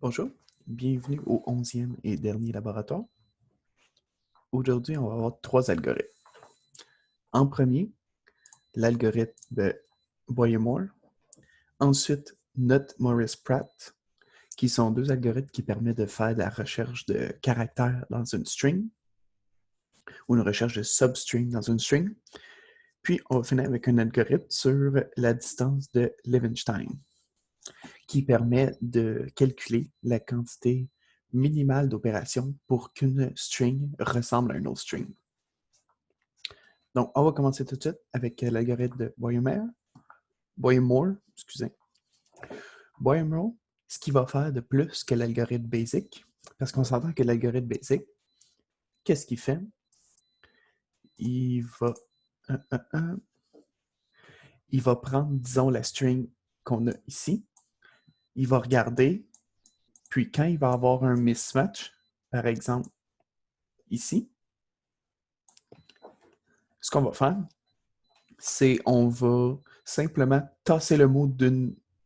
Bonjour, bienvenue au 11e et dernier laboratoire. Aujourd'hui, on va avoir trois algorithmes. En premier, l'algorithme de Boyer-Moore. Ensuite, Nutt-Morris-Pratt, qui sont deux algorithmes qui permettent de faire de la recherche de caractères dans une string ou une recherche de substring dans une string. Puis, on va finir avec un algorithme sur la distance de Levenshtein, qui permet de calculer la quantité minimale d'opérations pour qu'une string ressemble à une autre string. Donc, on va commencer tout de suite avec l'algorithme de Boyer-Moore, excusez. Boyer-Moore, ce qu'il va faire de plus que l'algorithme basic, parce qu'on s'entend que l'algorithme basic, qu'est-ce qu'il fait? Il va, il va prendre, disons, la string qu'on a ici, il va regarder, puis quand il va avoir un mismatch, par exemple, ici, ce qu'on va faire, c'est on va simplement tasser le mot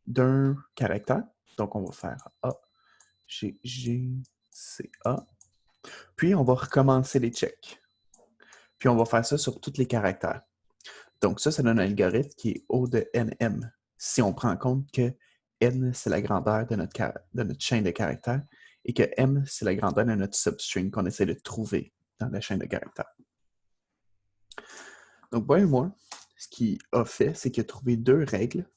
d'un caractère. Donc, on va faire A, G, G, C, A. Puis, on va recommencer les checks. Puis, on va faire ça sur tous les caractères. Donc, ça donne un algorithme qui est O de NM. Si on prend en compte que N, c'est la grandeur de notre chaîne de caractères et que M, c'est la grandeur de notre substring qu'on essaie de trouver dans la chaîne de caractères. Donc, Boyer-Moore, ce qu'il a fait, c'est qu'il a trouvé deux règles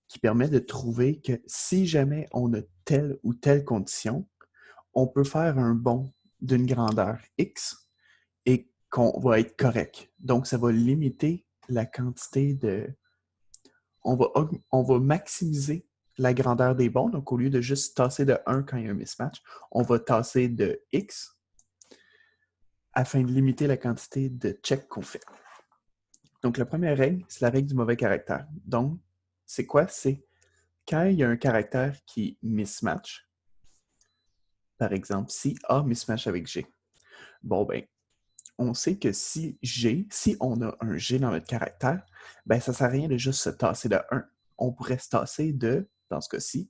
qui permettent de trouver que si jamais on a telle ou telle condition, on peut faire un bond d'une grandeur X et qu'on va être correct. Donc, ça va limiter la quantité de... On va maximiser la grandeur des bonds. Donc, au lieu de juste tasser de 1 quand il y a un mismatch, on va tasser de X afin de limiter la quantité de checks qu'on fait. Donc, la première règle, c'est la règle du mauvais caractère. Donc, c'est quoi? C'est quand il y a un caractère qui mismatch, par exemple, si A mismatch avec G. Bon, ben, on sait que si on a un G dans notre caractère, ben, ça ne sert à rien de juste se tasser de 1. On pourrait se tasser de, dans ce cas-ci,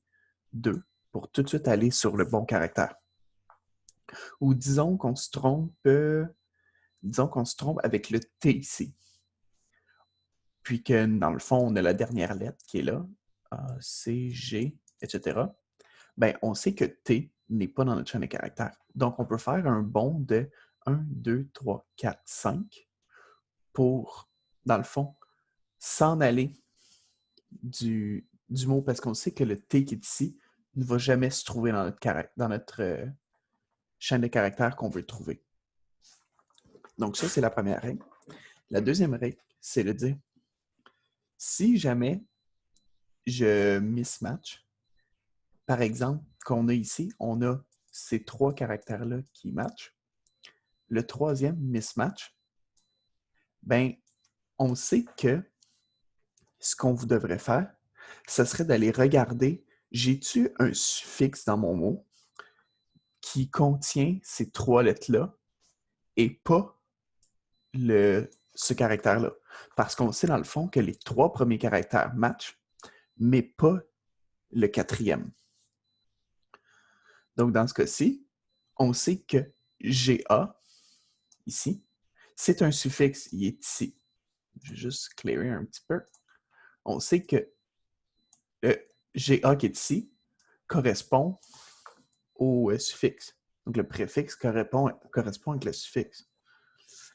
2 pour tout de suite aller sur le bon caractère. Ou disons qu'on se trompe avec le T ici. Puis que, dans le fond, on a la dernière lettre qui est là, A, C, G, etc. Ben, on sait que T n'est pas dans notre chaîne de caractères. Donc, on peut faire un bond de 1, 2, 3, 4, 5 pour, dans le fond, s'en aller du mot parce qu'on sait que le T qui est ici ne va jamais se trouver dans notre chaîne de caractères qu'on veut trouver. Donc, ça, c'est la première règle. La deuxième règle, c'est de dire si jamais je mismatch, par exemple, qu'on a ici, on a ces trois caractères-là qui matchent. Le troisième mismatch, ben, on sait que ce qu'on vous devrait faire, ce serait d'aller regarder, j'ai-tu un suffixe dans mon mot qui contient ces trois lettres-là et pas ce caractère-là. Parce qu'on sait dans le fond que les trois premiers caractères matchent, mais pas le quatrième. Donc, dans ce cas-ci, on sait que GA, ici, c'est un suffixe, il est ici. Je vais juste clairer un petit peu. On sait que le GA qui est ici correspond au suffixe. Donc, le préfixe correspond avec le suffixe.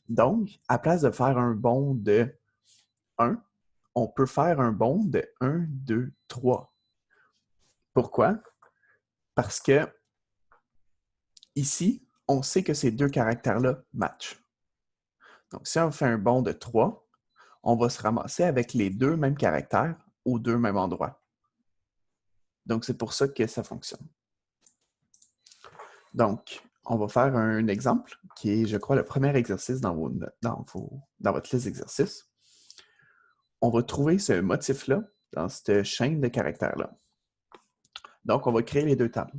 Donc, à place de faire un bond de 1, on peut faire un bond de 1, 2, 3. Pourquoi? Parce que ici, on sait que ces deux caractères-là matchent. Donc, si on fait un bond de 3, on va se ramasser avec les deux mêmes caractères aux deux mêmes endroits. Donc, c'est pour ça que ça fonctionne. Donc, on va faire un exemple qui est, je crois, le premier exercice dans votre liste d'exercices. On va trouver ce motif-là dans cette chaîne de caractères-là. Donc, on va créer les deux tables.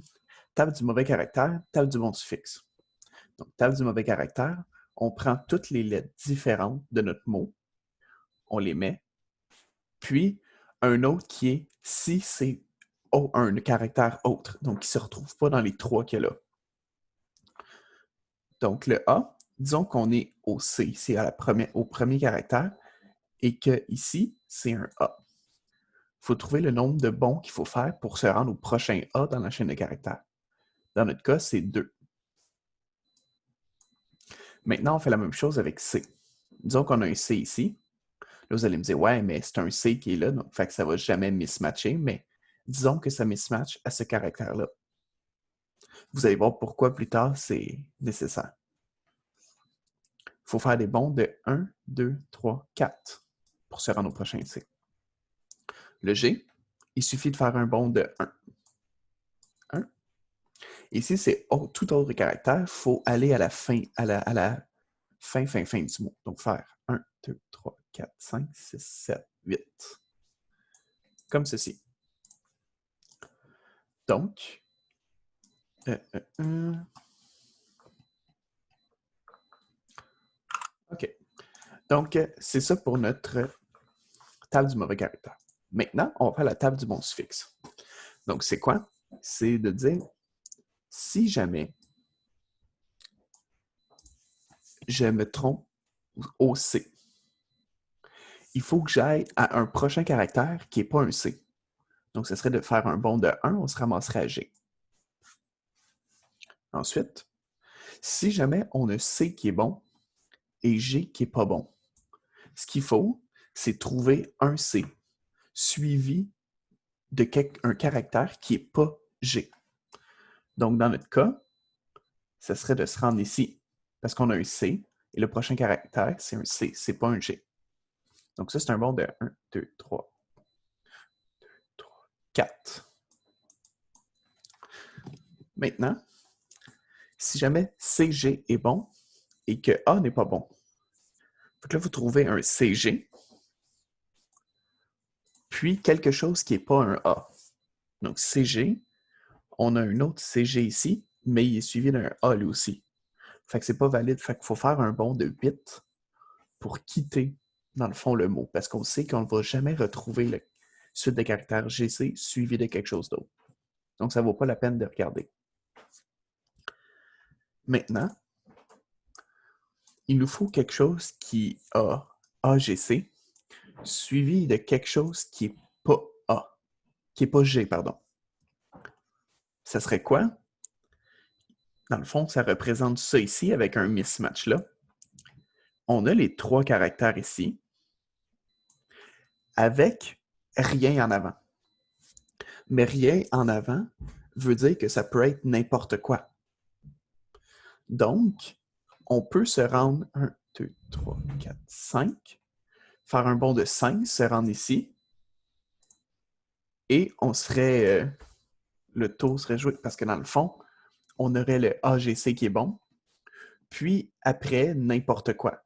Table du mauvais caractère, table du bon suffixe. Donc, table du mauvais caractère, on prend toutes les lettres différentes de notre mot, on les met, puis un autre qui est si c'est un caractère autre. Donc, il ne se retrouve pas dans les 3 qu'il y a là. Donc, le A, disons qu'on est au C, c'est au premier caractère, et que ici, c'est un A. Il faut trouver le nombre de bonds qu'il faut faire pour se rendre au prochain A dans la chaîne de caractères. Dans notre cas, c'est 2. Maintenant, on fait la même chose avec C. Disons qu'on a un C ici. Là, vous allez me dire, ouais, mais c'est un C qui est là, donc fait que ça ne va jamais mismatcher, mais disons que ça mismatch à ce caractère-là. Vous allez voir pourquoi plus tard c'est nécessaire. Il faut faire des bonds de 1, 2, 3, 4 pour se rendre au prochain C. Le G, il suffit de faire un bond de 1. 1. Ici, c'est tout autre caractère. Il faut aller à la fin, à la fin du mot. Donc, faire 1, 2, 3, 4, 5, 6, 7, 8. Comme ceci. Donc, OK. Donc, c'est ça pour notre table du mauvais caractère. Maintenant, on va faire la table du bon suffixe. Donc, c'est quoi? C'est de dire, si jamais je me trompe au C, il faut que j'aille à un prochain caractère qui n'est pas un C. Donc, ce serait de faire un bond de 1, on se ramasserait à G. Ensuite, si jamais on a C qui est bon et G qui n'est pas bon, ce qu'il faut, c'est trouver un C suivi d'un caractère qui n'est pas G. Donc, dans notre cas, ce serait de se rendre ici, parce qu'on a un C, et le prochain caractère, c'est un C, c'est pas un G. Donc ça, c'est un bond de 1, 2, 3, 4. Maintenant, si jamais CG est bon et que A n'est pas bon, donc là, vous trouvez un CG, puis quelque chose qui n'est pas un A. Donc CG, on a un autre CG ici, mais il est suivi d'un A lui aussi. Fait que c'est pas valide. Fait qu'il faut faire un bond de 8 pour quitter, dans le fond, le mot. Parce qu'on sait qu'on ne va jamais retrouver la suite de caractères GC suivi de quelque chose d'autre. Donc, ça ne vaut pas la peine de regarder. Maintenant, il nous faut quelque chose qui a AGC suivi de quelque chose qui n'est pas A, qui n'est pas G, pardon. Ça serait quoi? Dans le fond, ça représente ça ici avec un mismatch là. On a les 3 caractères ici avec rien en avant. Mais rien en avant veut dire que ça peut être n'importe quoi. Donc, on peut se rendre 1, 2, 3, 4, 5, faire un bond de 5, se rendre ici, et on serait, le tour serait joué, parce que dans le fond, on aurait le AGC qui est bon, puis après, n'importe quoi.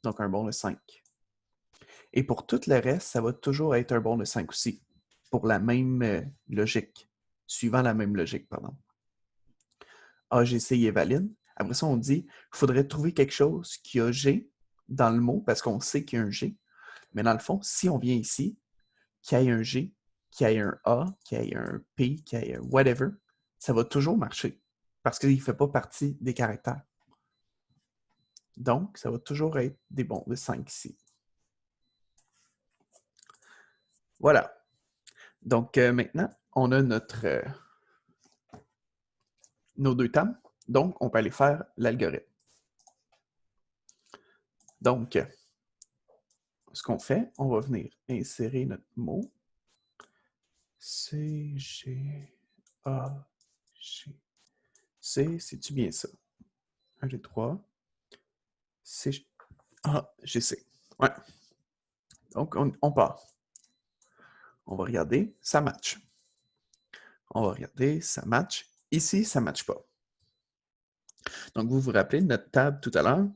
Donc, un bond de 5. Et pour tout le reste, ça va toujours être un bond de 5 aussi, pour la même logique, suivant la même logique, pardon. AGC est valide. Après ça, on dit qu'il faudrait trouver quelque chose qui a G dans le mot, parce qu'on sait qu'il y a un G. Mais dans le fond, si on vient ici, qu'il y ait un G, qu'il y ait un A, qu'il y ait un P, qu'il y ait un whatever, ça va toujours marcher, parce qu'il ne fait pas partie des caractères. Donc, ça va toujours être des bons de 5 ici. Voilà. Donc, maintenant, on a nos 2 tables. Donc, on peut aller faire l'algorithme. Donc, ce qu'on fait, on va venir insérer notre mot. C, G, A, G. C, c'est-tu bien ça? 1, 2, 3. C, A, G, C. Ouais. Donc, on part. On va regarder, ça match. On va regarder, ça match. Ici, ça ne match pas. Donc, vous vous rappelez de notre table tout à l'heure?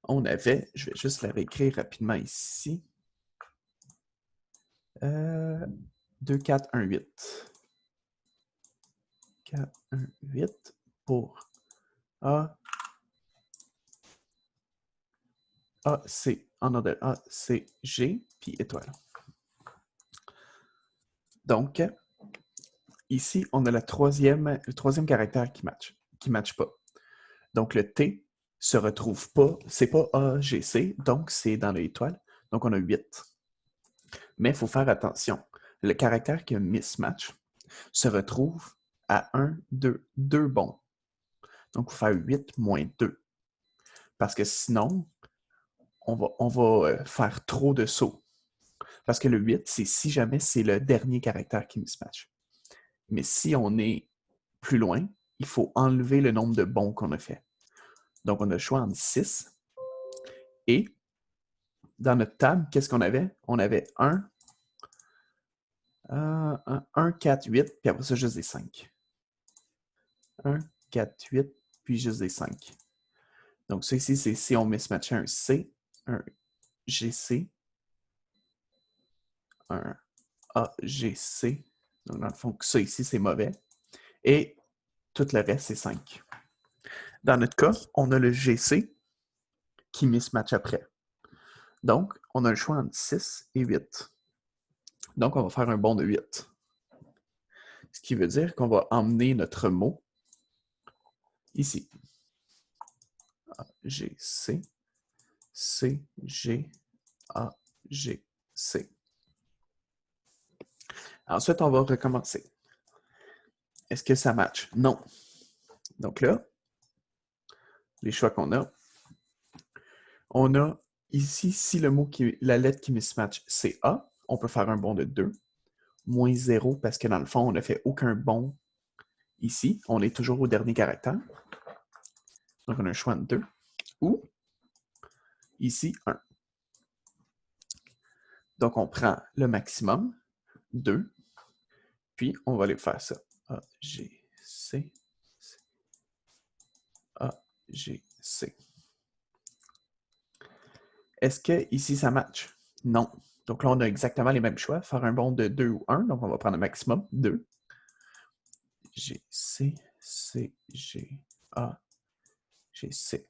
On avait, je vais juste la réécrire rapidement ici. 2, 4, 1, 8. 4, 1, 8 pour A, A, C, en ordre A, C, G, puis étoile. Donc, ici, on a le troisième caractère qui match pas. Donc, le T se retrouve pas, c'est pas A, G, C, donc c'est dans l'étoile. Donc, on a 8. Mais il faut faire attention. Le caractère qui a mismatch se retrouve à 1, 2 bons. Donc, il faut faire 8 moins 2. Parce que sinon, on va faire trop de sauts. Parce que le 8, c'est si jamais c'est le dernier caractère qui mismatch. Mais si on est plus loin, il faut enlever le nombre de bons qu'on a fait. Donc, on a le choix entre 6 et dans notre table, qu'est-ce qu'on avait? On avait 1, 4, 8, puis après ça, juste des 5. 1, 4, 8, puis juste des 5. Donc, ça ici, c'est si on mismatchait un C, un GC, un AGC. Donc, dans le fond, ça ici, c'est mauvais. Et tout le reste, c'est 5. Dans notre cas, on a le GC qui mismatch après. Donc, on a le choix entre 6 et 8. Donc, on va faire un bond de 8. Ce qui veut dire qu'on va emmener notre mot ici. A, G, C, C, G, A, G, C. Ensuite, on va recommencer. Est-ce que ça match? Non. Donc là, les choix qu'on a, on a ici, si la lettre qui mismatch, c'est A, on peut faire un bond de 2. Moins 0 parce que dans le fond, on n'a fait aucun bond ici. On est toujours au dernier caractère. Donc, on a un choix de 2. Ou, ici, 1. Donc, on prend le maximum, 2, puis on va aller faire ça. A, G, C, C, A, G, C. Est-ce que ici, ça match? Non. Donc là, on a exactement les mêmes choix. Faire un bond de 2 ou 1. Donc, on va prendre le maximum, 2. G, C, C, G, A, G, C.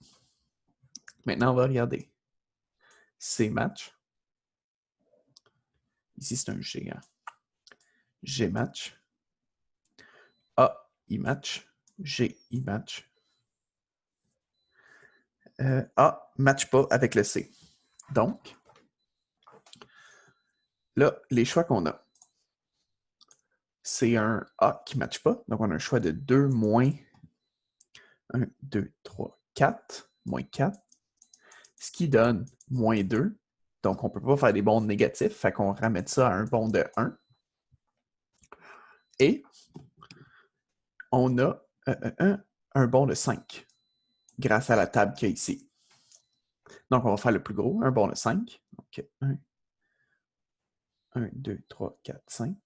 Maintenant, on va regarder. C match. Ici, c'est un G. Hein? G match. A, I match. G, I match. A match pas avec le C. Donc, là, les choix qu'on a, c'est un A qui ne match pas. Donc, on a un choix de 2 moins 1, 2, 3, 4, moins 4. Ce qui donne moins 2. Donc, on ne peut pas faire des bonds négatifs. Fait qu'on ramène ça à un bond de 1. Et on a un bond de 5 grâce à la table qu'il y a ici. Donc, on va faire le plus gros, un bond de 5. Donc, 1, 2, 3, 4, 5.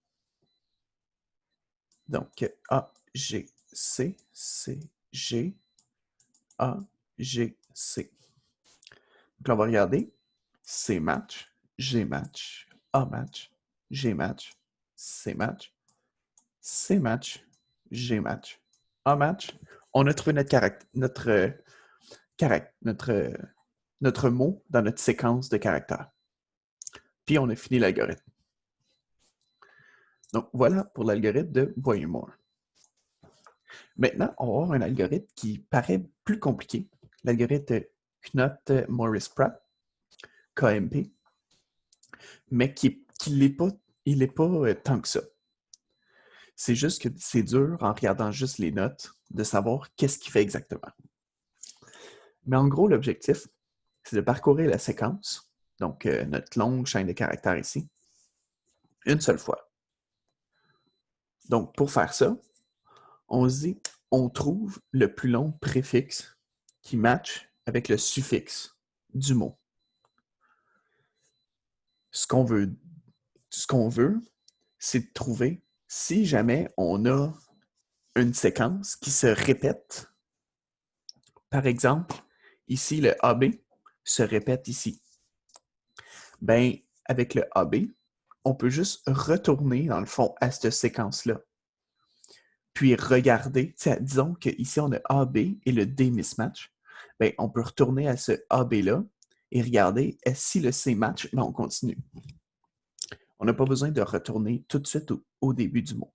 Donc, A, G, C, C, G, A, G, C. Donc, là, on va regarder. C match, G match, A match, G match, C match, C match, G match, A match. On a trouvé notre mot dans notre séquence de caractères. Puis, on a fini l'algorithme. Donc, voilà pour l'algorithme de Boyer-Moore. Maintenant, on va voir un algorithme qui paraît plus compliqué. L'algorithme Knott-Morris-Pratt, KMP, mais il n'est pas tant que ça. C'est juste que c'est dur, en regardant juste les notes, de savoir qu'est-ce qu'il fait exactement. Mais en gros, l'objectif, c'est de parcourir la séquence, donc notre longue chaîne de caractères ici, une seule fois. Donc, pour faire ça, on se dit, on trouve le plus long préfixe qui match avec le suffixe du mot. Ce qu'on veut, c'est de trouver si jamais on a une séquence qui se répète. Par exemple, ici, le AB se répète ici. Ben, avec le AB, on peut juste retourner, dans le fond, à cette séquence-là. Puis regarder, disons qu'ici, on a AB et le D mismatch. Ben, on peut retourner à ce AB-là et regarder si le C match, ben, on continue. On n'a pas besoin de retourner tout de suite au début du mot.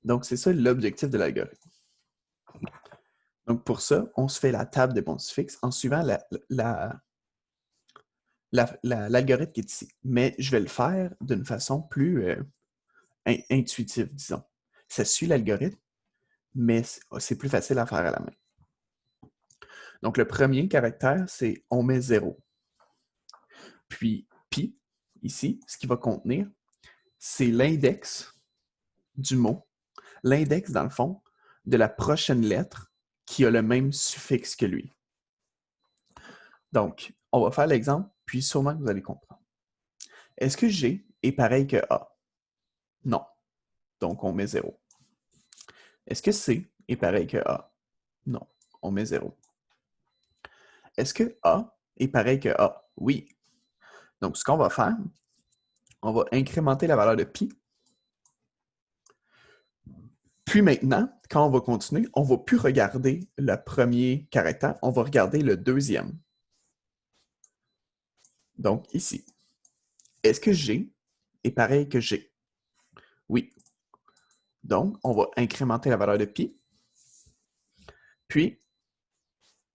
Donc, c'est ça l'objectif de l'algorithme. Donc, pour ça, on se fait la table des bons suffixes en suivant l'algorithme qui est ici. Mais je vais le faire d'une façon plus intuitive, disons. Ça suit l'algorithme, mais c'est plus facile à faire à la main. Donc, le premier caractère, c'est on met 0. Puis, pi, ici, ce qu'il va contenir, c'est l'index du mot, l'index, dans le fond, de la prochaine lettre qui a le même suffixe que lui. Donc, on va faire l'exemple, puis sûrement que vous allez comprendre. Est-ce que G est pareil que A? Non. Donc, on met 0. Est-ce que C est pareil que A? Non. On met 0. Est-ce que A est pareil que A? Oui. Donc, ce qu'on va faire, on va incrémenter la valeur de pi. Puis maintenant, quand on va continuer, on ne va plus regarder le premier caractère, on va regarder le deuxième. Donc, ici. Est-ce que G est pareil que G? Oui. Donc, on va incrémenter la valeur de pi. Puis,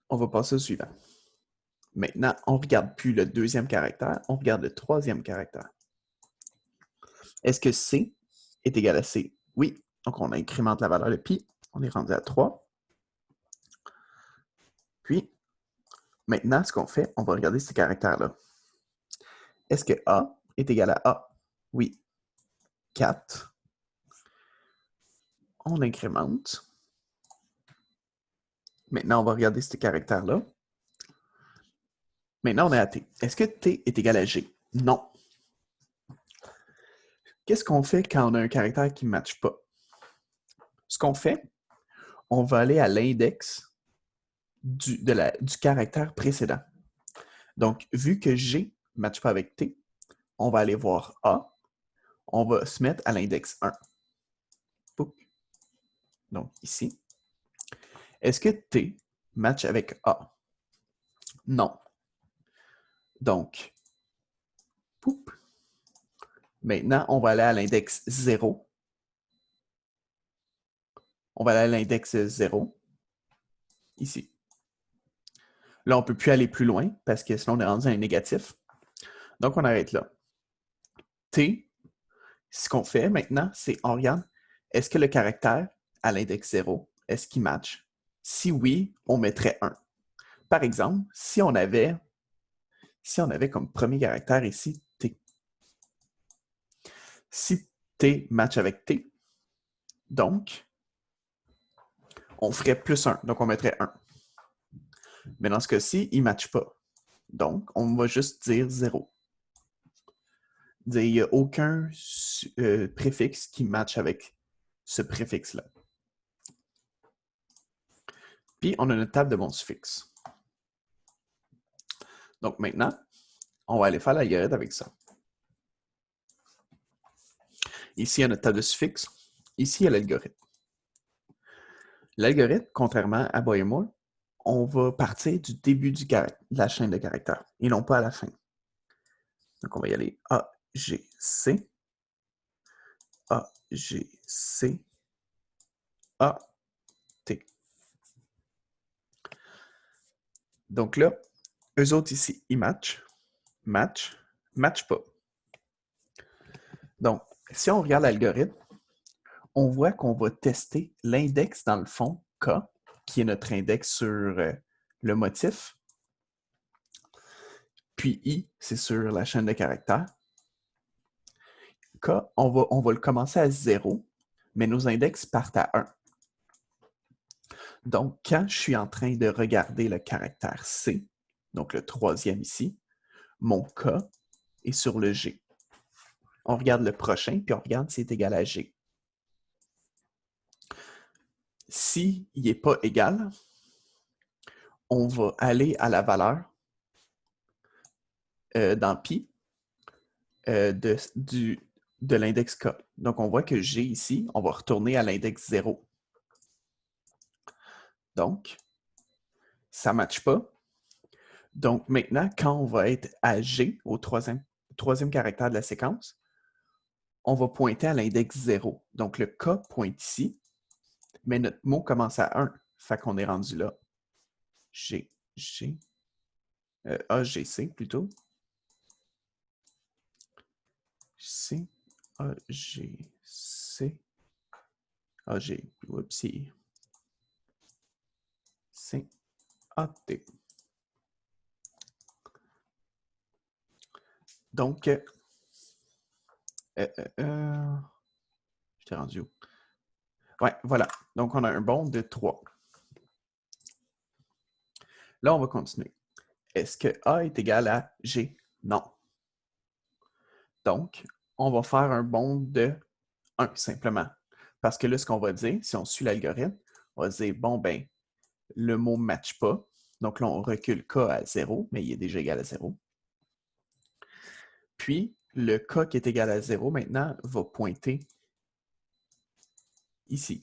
on va passer au suivant. Maintenant, on ne regarde plus le deuxième caractère, on regarde le troisième caractère. Est-ce que C est égal à C? Oui. Donc, on incrémente la valeur de pi. On est rendu à 3. Puis, maintenant, ce qu'on fait, on va regarder ces caractères-là. Est-ce que A est égal à A? Oui. 4. On incrémente. Maintenant, on va regarder ces caractères-là. Maintenant, on est à T. Est-ce que T est égal à G? Non. Qu'est-ce qu'on fait quand on a un caractère qui ne matche pas? Ce qu'on fait, on va aller à l'index du caractère précédent. Donc, vu que G ne matche pas avec T, on va aller voir A. On va se mettre à l'index 1. Donc, ici. Est-ce que T match avec A? Non. Donc, poup. Maintenant, on va aller à l'index 0. On va aller à l'index 0, ici. Là, on ne peut plus aller plus loin parce que sinon, on est rendu à un négatif. Donc, on arrête là. T, ce qu'on fait maintenant, c'est on regarde, est-ce que le caractère à l'index 0, est-ce qu'il match? Si oui, on mettrait 1. Par exemple, si on avait comme premier caractère ici T. Si T match avec T, donc, on ferait plus 1, donc on mettrait 1. Mais dans ce cas-ci, il ne matche pas. Donc, on va juste dire 0. Il n'y a aucun préfixe qui matche avec ce préfixe-là. Puis, on a notre table de bons suffixes. Donc, maintenant, on va aller faire l'algorithme avec ça. Ici, il y a notre table de suffixes. Ici, il y a l'algorithme. L'algorithme, contrairement à Boyer-Moore, on va partir du début de la chaîne de caractères et non pas à la fin. Donc, on va y aller A, G, C, A, G, C, A, T. Donc là, eux autres ici, ils matchent, match pas. Donc, si on regarde l'algorithme, on voit qu'on va tester l'index dans le fond, K, qui est notre index sur le motif. Puis I, c'est sur la chaîne de caractères. K, on va le commencer à 0, mais nos index partent à 1. Donc, quand je suis en train de regarder le caractère C, donc le troisième ici, mon K est sur le G. On regarde le prochain, puis on regarde s'il est égal à G. S'il n'est pas égal, on va aller à la valeur dans pi de l'index K. Donc, on voit que G ici, on va retourner à l'index 0. Donc, ça ne matche pas. Donc, maintenant, quand on va être à G, au troisième caractère de la séquence, on va pointer à l'index 0. Donc, le K pointe ici, mais notre mot commence à 1. Fait qu'on est rendu là. AGC plutôt. C, AGC, AG, whoopsie. C, AT. Donc, je t'ai rendu où? Ouais, voilà. Donc, on a un bond de 3. Là, on va continuer. Est-ce que A est égal à G? Non. Donc, on va faire un bond de 1, simplement. Parce que là, ce qu'on va dire, si on suit l'algorithme, on va dire, bon, ben, le mot ne matche pas. Donc là, on recule K à 0, mais il est déjà égal à 0. Puis, le K qui est égal à 0, maintenant, va pointer ici.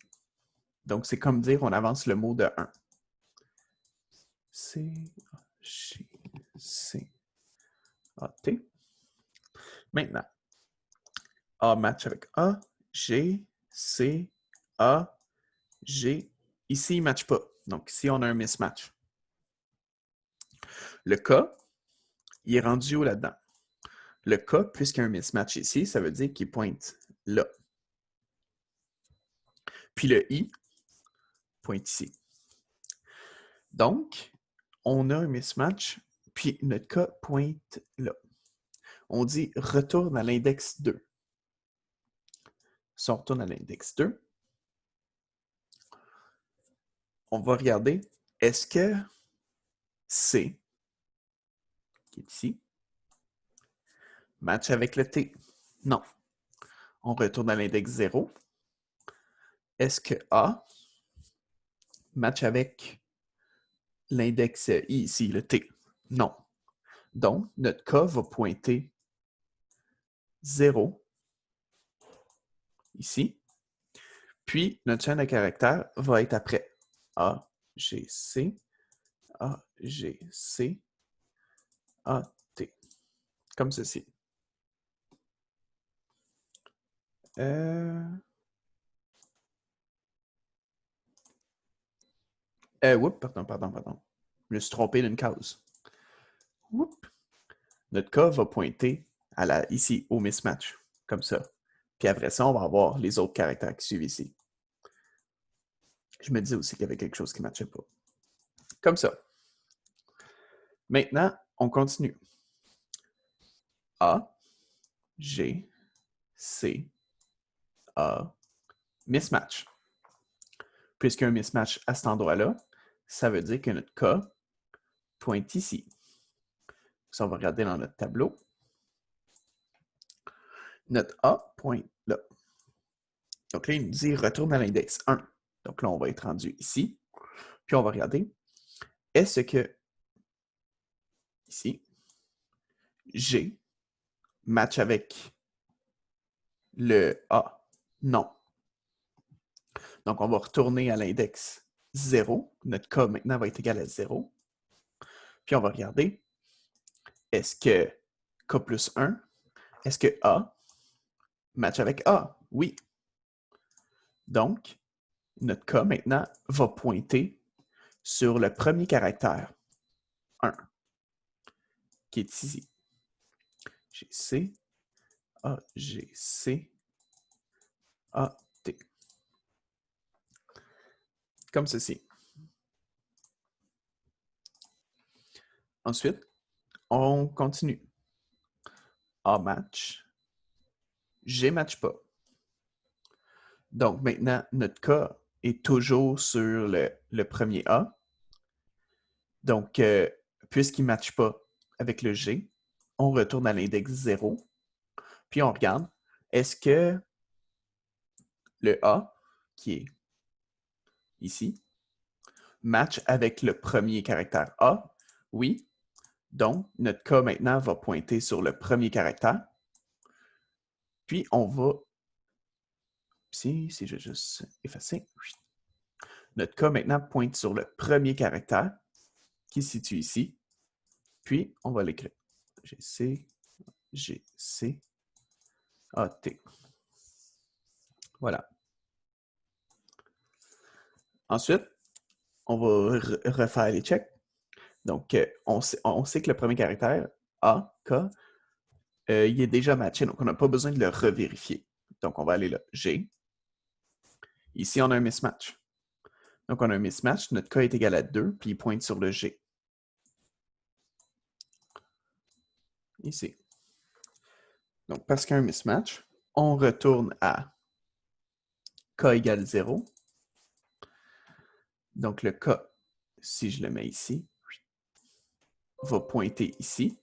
Donc, c'est comme dire, on avance le mot de 1. C, G, C, A, T. Maintenant, A match avec A, G, C, A, G. Ici, il ne match pas. Donc, ici, on a un mismatch. Le K, il est rendu où là-dedans? Le K, puisqu'il y a un mismatch ici, ça veut dire qu'il pointe là. Puis le I pointe ici. Donc, on a un mismatch, puis notre K pointe là. On dit retourne à l'index 2. Si on retourne à l'index 2, on va regarder, est-ce que C, qui est ici, match avec le T? Non. On retourne à l'index 0. Est-ce que A match avec l'index I ici, le T? Non. Donc, notre K va pointer 0 ici. Puis, notre chaîne de caractères va être après A, G, C, A, G, C, A, T. Comme ceci. Oups, pardon. Je me suis trompé d'une case. Oups. Notre K va pointer ici, au mismatch, comme ça. Puis après ça, on va avoir les autres caractères qui suivent ici. Je me disais aussi qu'il y avait quelque chose qui ne matchait pas. Comme ça. Maintenant, on continue. A, G, C, A, mismatch. Puisqu'il y a un mismatch à cet endroit-là, ça veut dire que notre K pointe ici. Ça, on va regarder dans notre tableau. Notre A pointe là. Donc là, il nous dit retourne à l'index 1. Donc là, on va être rendu ici. Puis on va regarder, est-ce que ici, G match avec le A? Non. Donc on va retourner à l'index 0. Notre K maintenant va être égal à 0. Puis on va regarder, est-ce que K plus 1, est-ce que A match avec A? Oui. Donc, notre K maintenant va pointer sur le premier caractère, 1, qui est ici. G, C, A, G, C, A, T. Comme ceci. Ensuite, on continue. A match, G match pas. Donc maintenant, notre K est toujours sur le premier A. Donc, puisqu'il ne matche pas avec le G, on retourne à l'index 0. Puis on regarde, est-ce que le A, qui est ici, match avec le premier caractère A? Oui. Donc, notre K maintenant va pointer sur le premier caractère. Puis on va... Si je vais juste effacer. Notre K maintenant pointe sur le premier caractère qui se situe ici. Puis, on va l'écrire. GC, GC, AT. Voilà. Ensuite, on va refaire les checks. Donc, on sait que le premier caractère, A, K, il est déjà matché, donc on n'a pas besoin de le revérifier. Donc, on va aller là, G. Ici, on a un mismatch. Donc, on a un mismatch, notre K est égal à 2, puis il pointe sur le G. Ici. Donc, parce qu'il y a un mismatch, on retourne à K égale 0. Donc, le K, si je le mets ici, va pointer ici.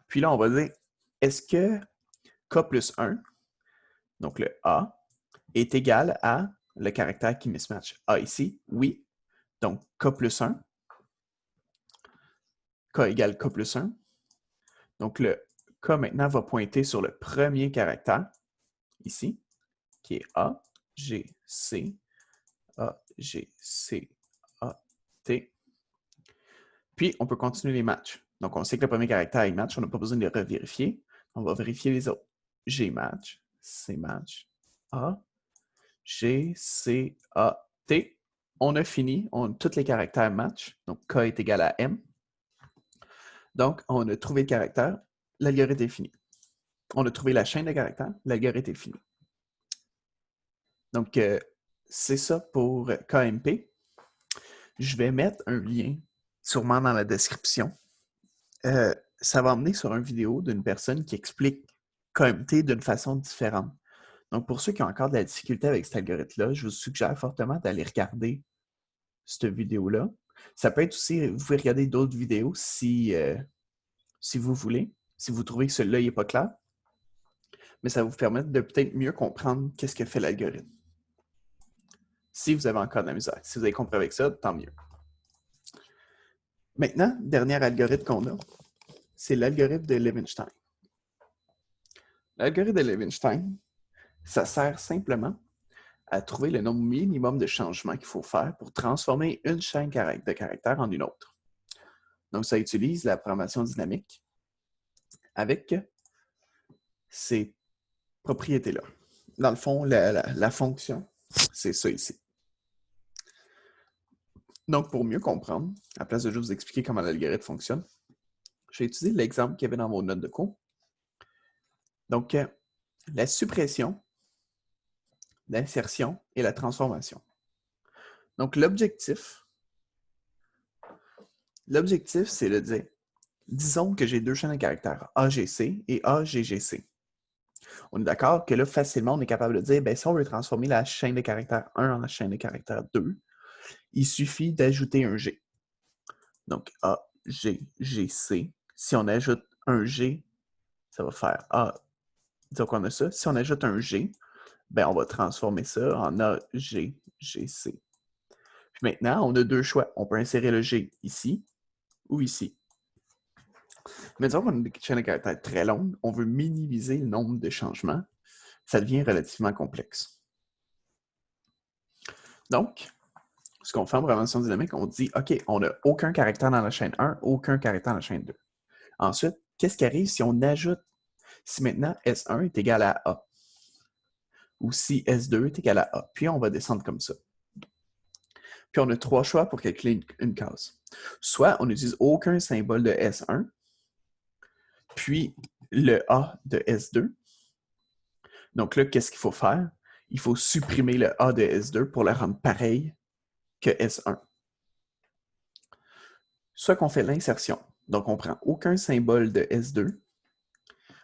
Puis là, on va dire, est-ce que K plus 1, donc le A, est égal à le caractère qui mismatch A ici? Oui. Donc, K plus 1. K égale K plus 1. Donc, le K maintenant va pointer sur le premier caractère, ici, qui est A, G, C, A, G, C, A, T. Puis, on peut continuer les matchs. Donc, on sait que le premier caractère est match, on n'a pas besoin de les revérifier. On va vérifier les autres. G match, C match, A, G, C, A, T. On a fini, on a tous les caractères match. Donc, K est égal à M. Donc, on a trouvé le caractère, l'algorithme est fini. On a trouvé la chaîne de caractères, l'algorithme est fini. Donc, c'est ça pour KMP. Je vais mettre un lien, sûrement dans la description. Ça va emmener sur une vidéo d'une personne qui explique KMT d'une façon différente. Donc, pour ceux qui ont encore de la difficulté avec cet algorithme-là, je vous suggère fortement d'aller regarder cette vidéo-là. Ça peut être aussi, vous pouvez regarder d'autres vidéos si vous voulez, si vous trouvez que celui-là n'est pas clair. Mais ça va vous permettre de peut-être mieux comprendre qu'est-ce que fait l'algorithme. Si vous avez encore de la misère. Si vous avez compris avec ça, tant mieux. Maintenant, dernier algorithme qu'on a, c'est l'algorithme de Levenshtein. L'algorithme de Levenshtein, ça sert simplement à trouver le nombre minimum de changements qu'il faut faire pour transformer une chaîne de caractères en une autre. Donc, ça utilise la programmation dynamique avec ces propriétés-là. Dans le fond, la fonction, c'est ça ici. Donc, pour mieux comprendre, à la place de juste vous expliquer comment l'algorithme fonctionne, je vais utiliser l'exemple qu'il y avait dans vos notes de cours. Donc, la suppression, l'insertion et la transformation. Donc, l'objectif, c'est de dire, disons que j'ai deux chaînes de caractères, AGC et AGGC. On est d'accord que là, facilement, on est capable de dire, bien, si on veut transformer la chaîne de caractère 1 en la chaîne de caractère 2, il suffit d'ajouter un G. Donc, A, G, G, C. Si on ajoute un G, ça va faire A. Disons qu'on a ça. Si on ajoute un G, ben, on va transformer ça en A, G, G, C. Puis maintenant, on a deux choix. On peut insérer le G ici ou ici. Mais disons qu'on a une chaîne de caractères très longue, on veut minimiser le nombre de changements. Ça devient relativement complexe. Donc, ce qu'on fait en programmation dynamique, on dit, OK, on n'a aucun caractère dans la chaîne 1, aucun caractère dans la chaîne 2. Ensuite, qu'est-ce qui arrive si on ajoute, si maintenant S1 est égal à A, ou si S2 est égal à A, puis on va descendre comme ça. Puis on a trois choix pour calculer une case. Soit on n'utilise aucun symbole de S1, puis le A de S2. Donc là, qu'est-ce qu'il faut faire? Il faut supprimer le A de S2 pour le rendre pareil que S1. Soit qu'on fait l'insertion. Donc, on ne prend aucun symbole de S2.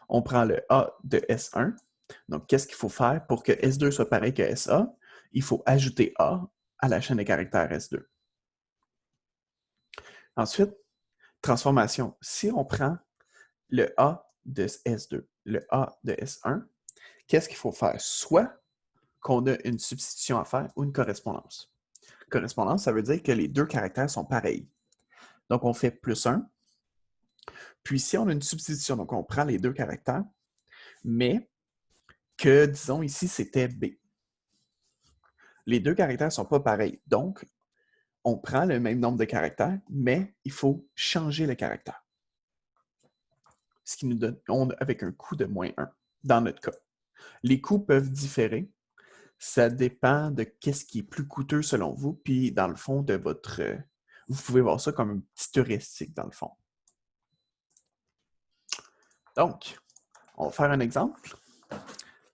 On prend le A de S1. Donc, qu'est-ce qu'il faut faire pour que S2 soit pareil que SA? Il faut ajouter A à la chaîne de caractères S2. Ensuite, transformation. Si on prend le A de S2, le A de S1, qu'est-ce qu'il faut faire? Soit qu'on a une substitution à faire ou une correspondance. Correspondance, ça veut dire que les deux caractères sont pareils. Donc, on fait plus 1. Puis, si on a une substitution, donc on prend les deux caractères, mais que, disons, ici, c'était B. Les deux caractères ne sont pas pareils. Donc, on prend le même nombre de caractères, mais il faut changer le caractère. Ce qui nous donne, avec un coût de -1, dans notre cas. Les coûts peuvent différer. Ça dépend de qu'est-ce qui est plus coûteux selon vous, puis dans le fond de votre... vous pouvez voir ça comme un petit heuristique dans le fond. Donc, on va faire un exemple,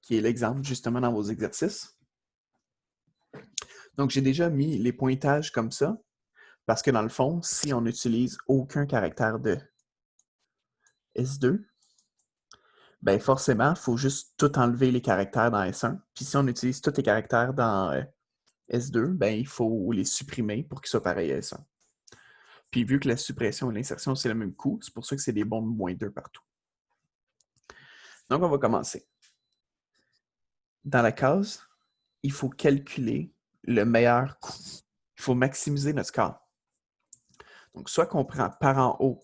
qui est l'exemple justement dans vos exercices. Donc, j'ai déjà mis les pointages comme ça, parce que dans le fond, si on n'utilise aucun caractère de S2, ben forcément, il faut juste tout enlever les caractères dans S1. Puis si on utilise tous les caractères dans S2, ben il faut les supprimer pour qu'ils soient pareils à S1. Puis vu que la suppression et l'insertion, c'est le même coût, c'est pour ça que c'est des bons de -2 partout. Donc, on va commencer. Dans la case, il faut calculer le meilleur coût. Il faut maximiser notre score. Donc, soit qu'on prend par en haut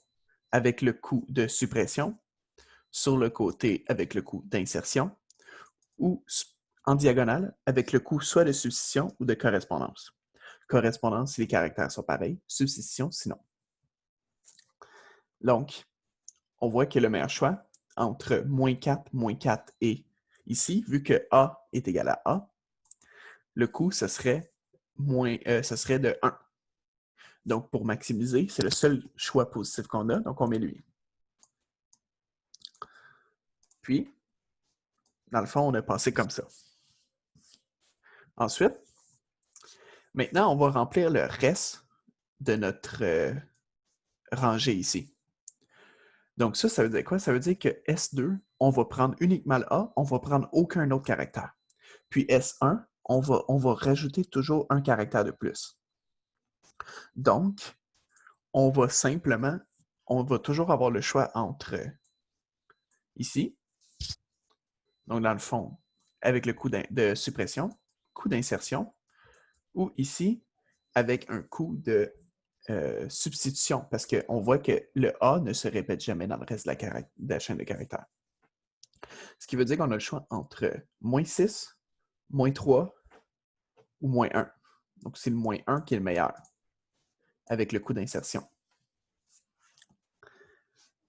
avec le coût de suppression, sur le côté avec le coût d'insertion, ou en diagonale avec le coût soit de substitution ou de correspondance. Correspondance si les caractères sont pareils, substitution sinon. Donc, on voit que le meilleur choix entre -4 et ici, vu que A est égal à A, le coût, ce serait de 1. Donc, pour maximiser, c'est le seul choix positif qu'on a, donc on met lui. Puis, dans le fond, on a passé comme ça. Ensuite, maintenant, on va remplir le reste de notre rangée ici. Donc ça veut dire quoi? Ça veut dire que S2, on va prendre uniquement le A, on va prendre aucun autre caractère. Puis S1, on va rajouter toujours un caractère de plus. Donc, on va toujours avoir le choix entre ici, donc dans le fond, avec le coût de suppression, coût d'insertion, ou ici, avec un coût de substitution, parce qu'on voit que le A ne se répète jamais dans le reste de la chaîne de caractères. Ce qui veut dire qu'on a le choix entre -6, -3 ou -1. Donc, c'est le -1 qui est le meilleur, avec le coût d'insertion.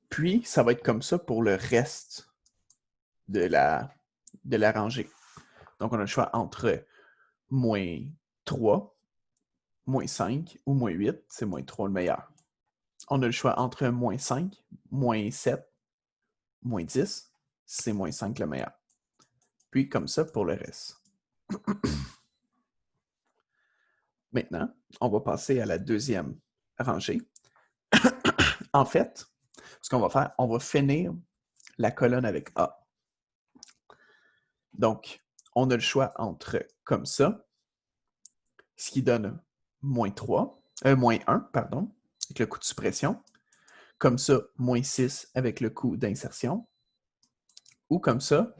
Puis, ça va être comme ça pour le reste de la rangée. Donc, on a le choix entre -3, -5 ou -8. C'est -3 le meilleur. On a le choix entre -5, -7, -10. C'est -5 le meilleur. Puis, comme ça pour le reste. Maintenant, on va passer à la deuxième rangée. En fait, ce qu'on va faire, on va finir la colonne avec A. Donc, on a le choix entre comme ça, ce qui donne -1, pardon, avec le coût de suppression. Comme ça, -6 avec le coût d'insertion. Ou comme ça,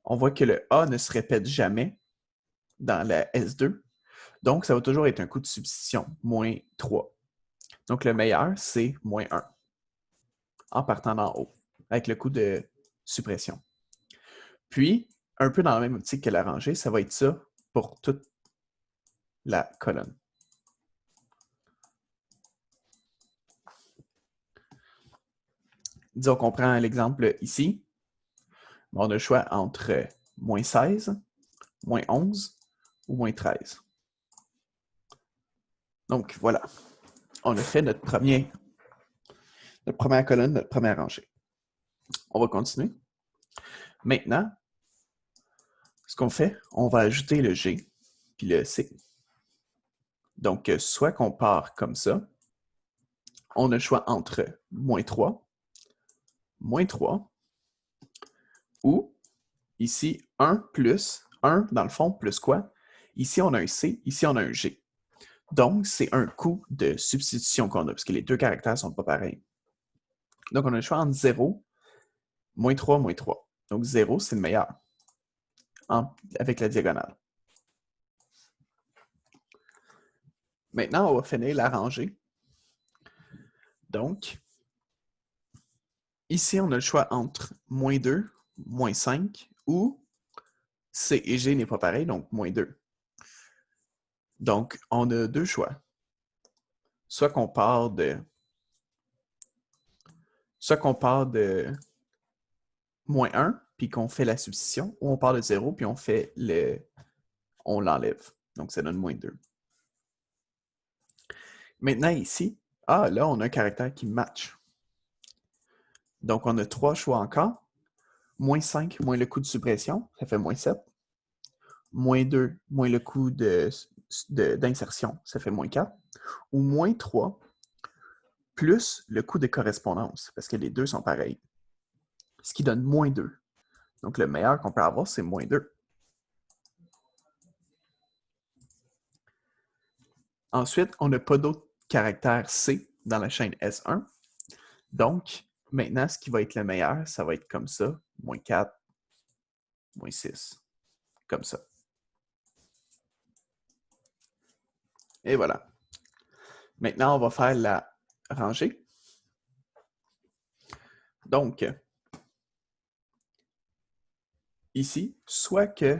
on voit que le A ne se répète jamais dans la S2. Donc, ça va toujours être un coût de substitution, -3. Donc, le meilleur, c'est -1, en partant d'en haut, avec le coût de suppression. Puis, un peu dans la même optique que la rangée, ça va être ça pour toute la colonne. Disons qu'on prend l'exemple ici. On a le choix entre -16, -11 ou -13. Donc, voilà. On a fait notre première colonne, notre première rangée. On va continuer. Maintenant, ce qu'on fait, on va ajouter le G puis le C. Donc, soit qu'on part comme ça, on a le choix entre -3, -3, ou ici 1 plus 1, dans le fond, plus quoi? Ici, on a un C, ici, on a un G. Donc, c'est un coût de substitution qu'on a, parce que les deux caractères ne sont pas pareils. Donc, on a le choix entre 0, -3, -3. Donc, 0, c'est le meilleur, avec la diagonale. Maintenant, on va finir la rangée. Donc, ici, on a le choix entre -2, -5 ou C et G n'est pas pareil, donc -2. Donc, on a deux choix. Soit qu'on part de -1 puis qu'on fait la substitution, ou on part de 0 puis on fait on l'enlève. Donc, ça donne moins 2. Maintenant, ici, là, on a un caractère qui match. Donc, on a 3 choix encore. Moins 5, moins le coût de suppression, ça fait moins 7. Moins 2, moins le coût d'insertion, ça fait moins 4. Ou moins 3, plus le coût de correspondance, parce que les deux sont pareils. Ce qui donne moins 2. Donc, le meilleur qu'on peut avoir, c'est moins 2. Ensuite, on n'a pas d'autre caractère C dans la chaîne S1. Donc, maintenant, ce qui va être le meilleur, ça va être comme ça. Moins 4, moins 6. Comme ça. Et voilà. Maintenant, on va faire la rangée. Donc, ici, soit que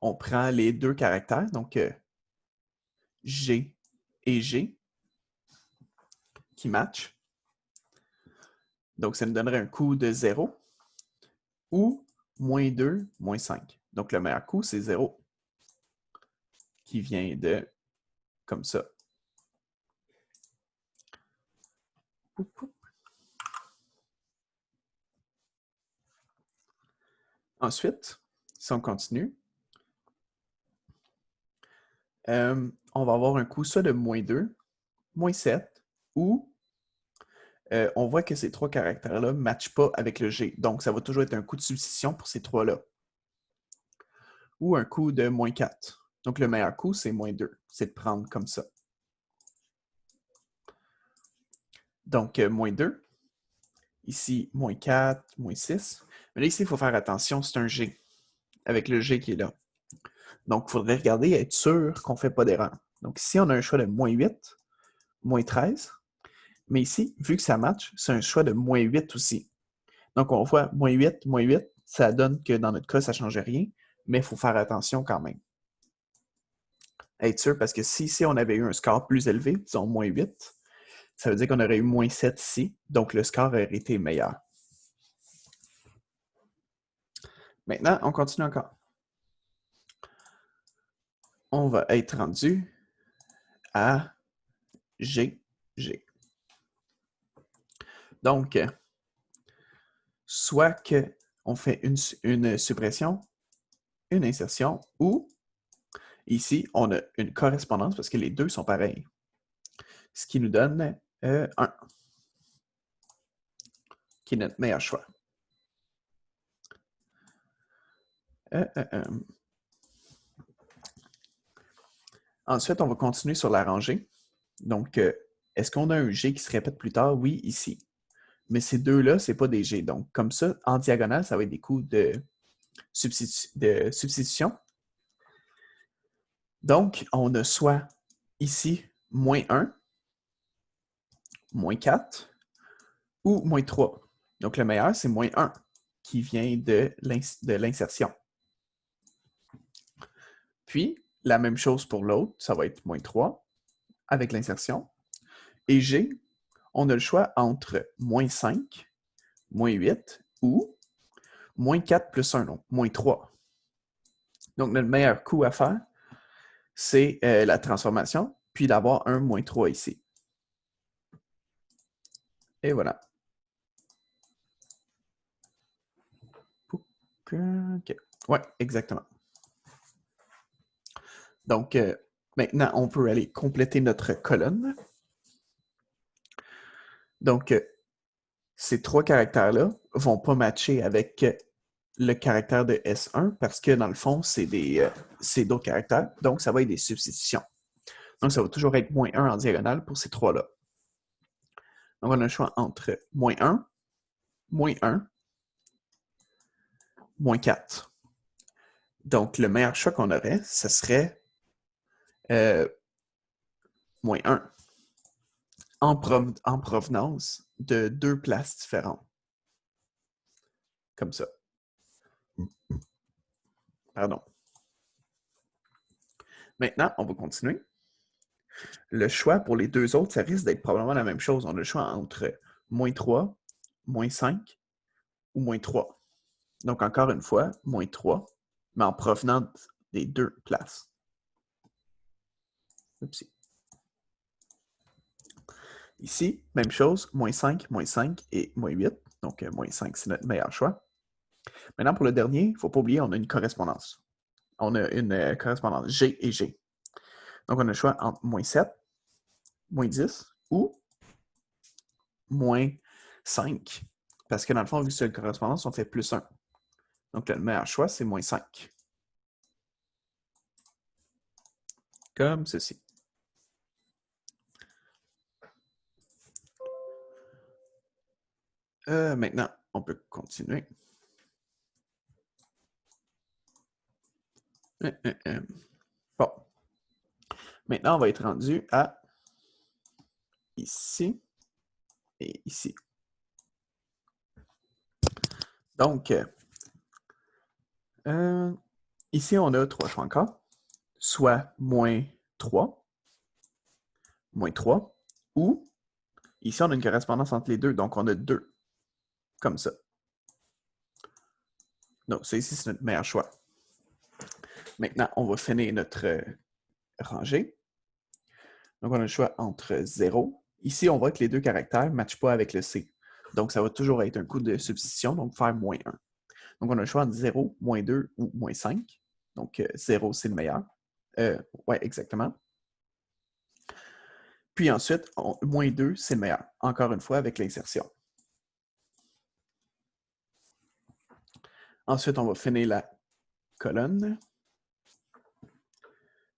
on prend les deux caractères, donc G et G, qui matchent. Donc, ça nous donnerait un coût de 0 ou moins 2, moins 5. Donc, le meilleur coût, c'est 0, qui vient de comme ça. Ensuite, si on continue, on va avoir un coût soit de moins 2, moins 7, ou on voit que ces trois caractères-là ne matchent pas avec le G. Donc, ça va toujours être un coût de substitution pour ces trois-là. Ou un coût de moins 4. Donc, le meilleur coût, c'est moins 2. C'est de prendre comme ça. Donc, moins 2. Ici, moins 4, moins 6. Mais là, ici, il faut faire attention, c'est un G, avec le G qui est là. Donc, il faudrait regarder et être sûr qu'on ne fait pas d'erreur. Donc, ici, on a un choix de moins 8, moins 13. Mais ici, vu que ça match, c'est un choix de moins 8 aussi. Donc, on voit moins 8, ça donne que dans notre cas, ça ne change rien, mais il faut faire attention quand même. Être sûr, parce que si ici, on avait eu un score plus élevé, disons moins 8, ça veut dire qu'on aurait eu moins 7 ici, donc le score aurait été meilleur. Maintenant, on continue encore. On va être rendu à G. Donc, soit qu'on fait une suppression, une insertion, ou ici, on a une correspondance parce que les deux sont pareils. Ce qui nous donne 1, qui est notre meilleur choix. Ensuite, on va continuer sur la rangée. Donc, est-ce qu'on a un G qui se répète plus tard? Oui, ici. Mais ces deux-là, ce n'est pas des G. Donc, comme ça, en diagonale, ça va être des coups de substitution. Donc, on a soit ici, moins 1, moins 4 ou moins 3. Donc, le meilleur, c'est moins 1 qui vient de l'insertion. Puis, la même chose pour l'autre, ça va être moins 3 avec l'insertion. Et G, on a le choix entre moins 5, moins 8 ou moins 4 plus 1, donc moins 3. Donc, notre meilleur coup à faire, c'est la transformation, puis d'avoir un moins 3 ici. Et voilà. OK. Ouais, exactement. Donc, maintenant, on peut aller compléter notre colonne. Donc, ces trois caractères-là ne vont pas matcher avec le caractère de S1 parce que, dans le fond, c'est d'autres caractères. Donc, ça va être des substitutions. Donc, ça va toujours être moins 1 en diagonale pour ces trois-là. Donc, on a le choix entre moins 1, moins 1, moins 4. Donc, le meilleur choix qu'on aurait, ce serait moins 1 en provenance de deux places différentes. Comme ça. Pardon. Maintenant, on va continuer. Le choix pour les deux autres, ça risque d'être probablement la même chose. On a le choix entre moins 3, moins 5 ou moins 3. Donc, encore une fois, moins 3, mais en provenant des deux places. Oupsie. Ici, même chose, moins 5 et moins 8. Donc, moins 5, c'est notre meilleur choix. Maintenant, pour le dernier, il ne faut pas oublier, on a une correspondance. On a une correspondance G et G. Donc, on a le choix entre moins 7, moins 10 ou moins 5. Parce que dans le fond, vu que c'est une correspondance, on fait plus 1. Donc, le meilleur choix, c'est moins 5. Comme ceci. Maintenant, on peut continuer. Bon. Maintenant, on va être rendu à ici et ici. Donc, ici, on a 3 choix encore, soit moins 3, ou ici, on a une correspondance entre les deux, donc on a 2, comme ça. Donc, ça ici, c'est notre meilleur choix. Maintenant, on va finir notre rangée. Donc, on a le choix entre 0. Ici, on voit que les deux caractères ne matchent pas avec le C. Donc, ça va toujours être un coup de substitution, donc faire moins 1. Donc, on a le choix entre 0, moins 2 ou moins 5. Donc, 0, c'est le meilleur. Oui, exactement. Puis ensuite, moins 2, c'est le meilleur. Encore une fois, avec l'insertion. Ensuite, on va finir la colonne.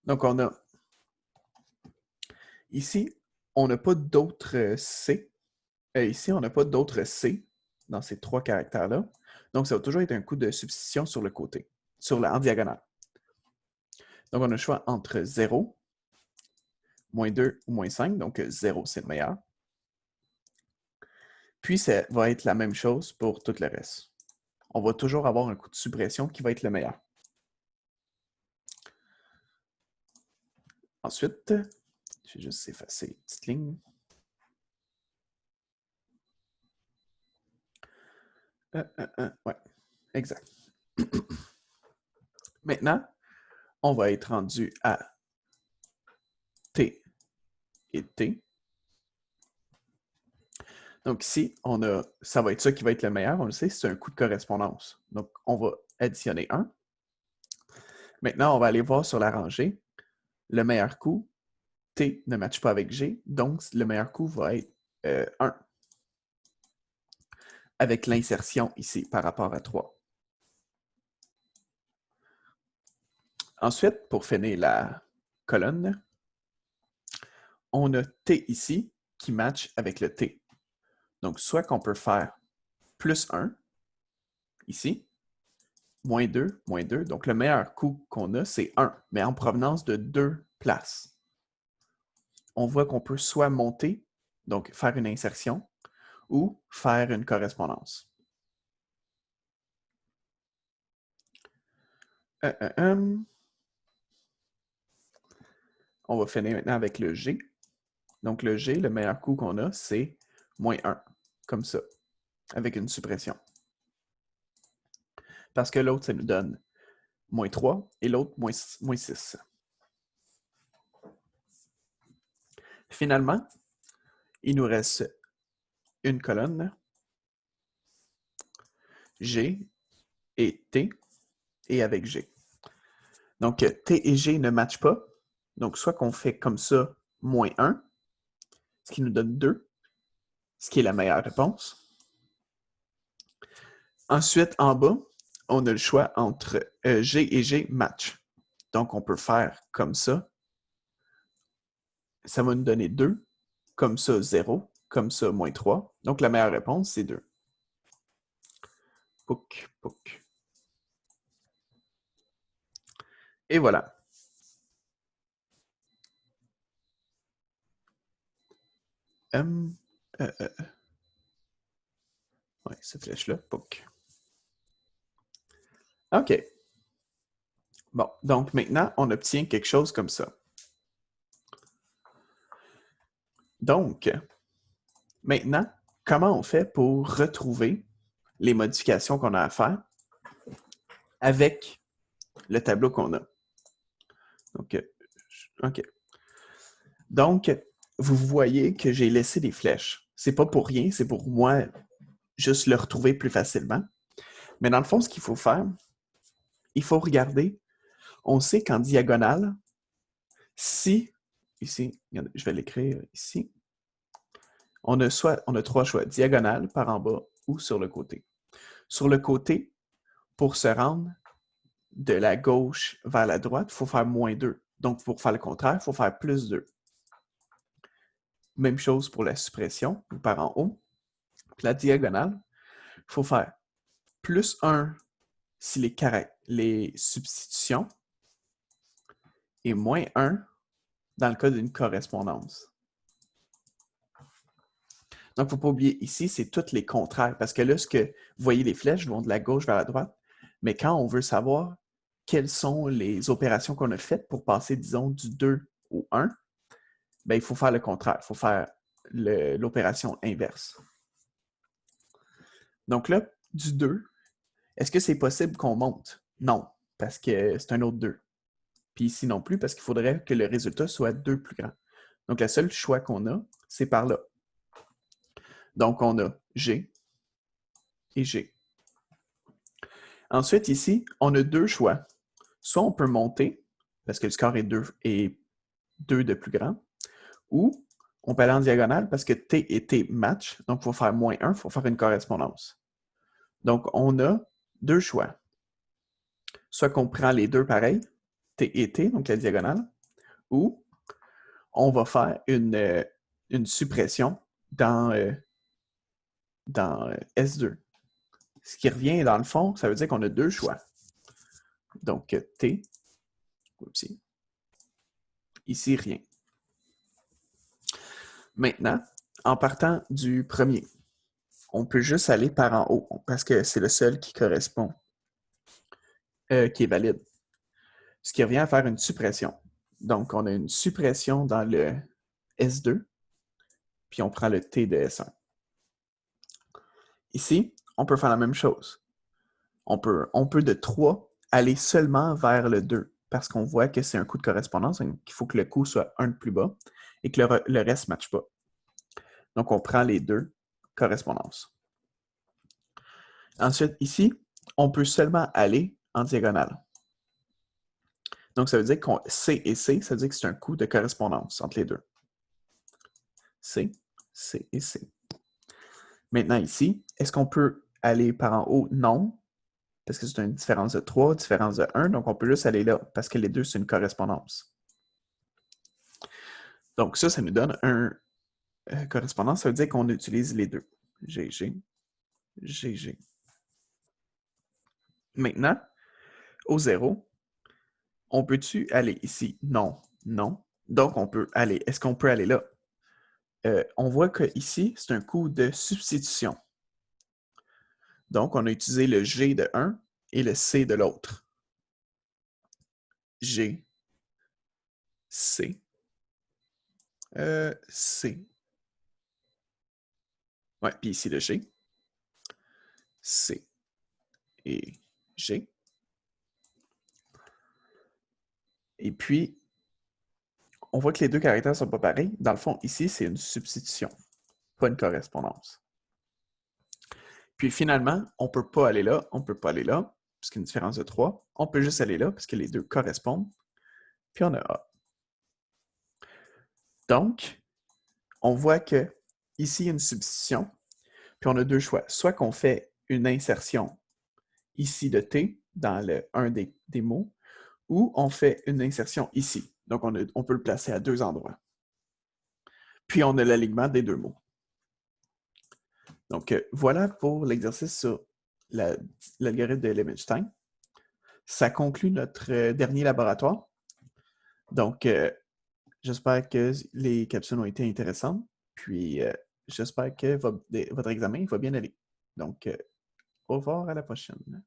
Donc, on a ici, on n'a pas d'autres C. Ici, on n'a pas d'autres C dans ces 3 caractères-là. Donc, ça va toujours être un coup de substitution sur le côté, en diagonale. Donc, on a le choix entre 0, moins 2 ou moins 5. Donc, 0, c'est le meilleur. Puis, ça va être la même chose pour tout le reste. On va toujours avoir un coup de suppression qui va être le meilleur. Ensuite, je vais juste effacer les petites lignes. Ouais, exact. Maintenant, on va être rendu à T et T. Donc ici, ça va être ça qui va être le meilleur. On le sait, c'est un coup de correspondance. Donc, on va additionner 1. Maintenant, on va aller voir sur la rangée. Le meilleur coup, T ne matche pas avec G. Donc, le meilleur coup va être 1. Avec l'insertion ici par rapport à 3. Ensuite, pour finir la colonne, on a T ici qui match avec le T. Donc, soit qu'on peut faire plus 1, ici, moins 2, moins 2. Donc, le meilleur coup qu'on a, c'est 1, mais en provenance de 2 places. On voit qu'on peut soit monter, donc faire une insertion, ou faire une correspondance. On va finir maintenant avec le G. Donc, le G, le meilleur coup qu'on a, c'est moins 1, comme ça, avec une suppression. Parce que l'autre, ça nous donne moins 3 et l'autre, moins 6. Finalement, il nous reste une colonne, G et T, et avec G. Donc, T et G ne matchent pas. Donc, soit qu'on fait comme ça, moins 1, ce qui nous donne 2, ce qui est la meilleure réponse. Ensuite, en bas, on a le choix entre G et G match. Donc, on peut faire comme ça. Ça va nous donner 2. Comme ça, 0. Comme ça, moins 3. Donc, la meilleure réponse, c'est 2. Pouc, pouc. Et voilà. Ouais, cette flèche-là, pouc. OK. Bon, donc maintenant, on obtient quelque chose comme ça. Donc, maintenant, comment on fait pour retrouver les modifications qu'on a à faire avec le tableau qu'on a. Donc, OK. Donc, vous voyez que j'ai laissé des flèches. C'est pas pour rien, c'est pour moi juste le retrouver plus facilement. Mais dans le fond, ce qu'il faut faire, il faut regarder. On sait qu'en diagonale, si, ici, je vais l'écrire ici, on a trois choix, diagonale, par en bas ou sur le côté. Sur le côté, pour se rendre de la gauche vers la droite, il faut faire -2. Donc, pour faire le contraire, il faut faire +2. Même chose pour la suppression, ou par en haut. Puis la diagonale, il faut faire +1 si les substitutions et -1 dans le cas d'une correspondance. Donc, il ne faut pas oublier, ici, c'est tous les contraires, parce que là, vous voyez, les flèches vont de la gauche vers la droite, mais quand on veut savoir quelles sont les opérations qu'on a faites pour passer, disons, du 2 au 1, ben, il faut faire le contraire, il faut faire l'opération inverse. Donc là, du 2, est-ce que c'est possible qu'on monte? Non, parce que c'est un autre 2. Puis ici non plus, parce qu'il faudrait que le résultat soit 2 plus grand. Donc, le seul choix qu'on a, c'est par là. Donc, on a G et G. Ensuite, ici, on a deux choix. Soit on peut monter, parce que le score est 2 de plus grand, ou on peut aller en diagonale parce que T et T match, donc il faut faire -1, il faut faire une correspondance. Donc, on a deux choix. Soit qu'on prend les deux pareils, T et T, donc la diagonale, ou on va faire une suppression dans S2. Ce qui revient dans le fond, ça veut dire qu'on a deux choix. Donc, T, ici, rien. Maintenant, en partant du premier, on peut juste aller par en haut, parce que c'est le seul qui correspond, qui est valide. Ce qui revient à faire une suppression. Donc, on a une suppression dans le S2, puis on prend le T de S1. Ici, on peut faire la même chose. On peut de 3 aller seulement vers le 2, parce qu'on voit que c'est un coup de correspondance, donc il faut que le coup soit 1 de plus bas, et que le reste ne matche pas. Donc, on prend les deux correspondances. Ensuite, ici, on peut seulement aller en diagonale. Donc, ça veut dire qu'on C et C, ça veut dire que c'est un coup de correspondance entre les deux. C, C et C. Maintenant, ici, est-ce qu'on peut aller par en haut? Non, parce que c'est une différence de 3, différence de 1, donc on peut juste aller là, parce que les deux, c'est une correspondance. Donc, ça nous donne une correspondance, ça veut dire qu'on utilise les deux. GG, GG. Maintenant, au 0, on peut-tu aller ici? Non, non. Donc, on peut aller. Est-ce qu'on peut aller là? On voit qu'ici, c'est un coup de substitution. Donc, on a utilisé le G de 1 et le C de l'autre. G, C, C. Ouais, puis ici le G. C et G. Et puis, on voit que les deux caractères ne sont pas pareils. Dans le fond, ici, c'est une substitution, pas une correspondance. Puis finalement, on ne peut pas aller là, on ne peut pas aller là, parce qu'il y a une différence de 3. On peut juste aller là, parce que les deux correspondent. Puis on a A. Donc, on voit que ici, il y a une substitution, puis on a deux choix. Soit qu'on fait une insertion ici de T dans un des mots, ou on fait une insertion ici. Donc, on peut le placer à deux endroits. Puis, on a l'alignement des deux mots. Donc, voilà pour l'exercice sur l'algorithme de Levenshtein. Ça conclut notre dernier laboratoire. Donc, j'espère que les capsules ont été intéressantes. Puis, j'espère que votre examen va bien aller. Donc, au revoir, à la prochaine.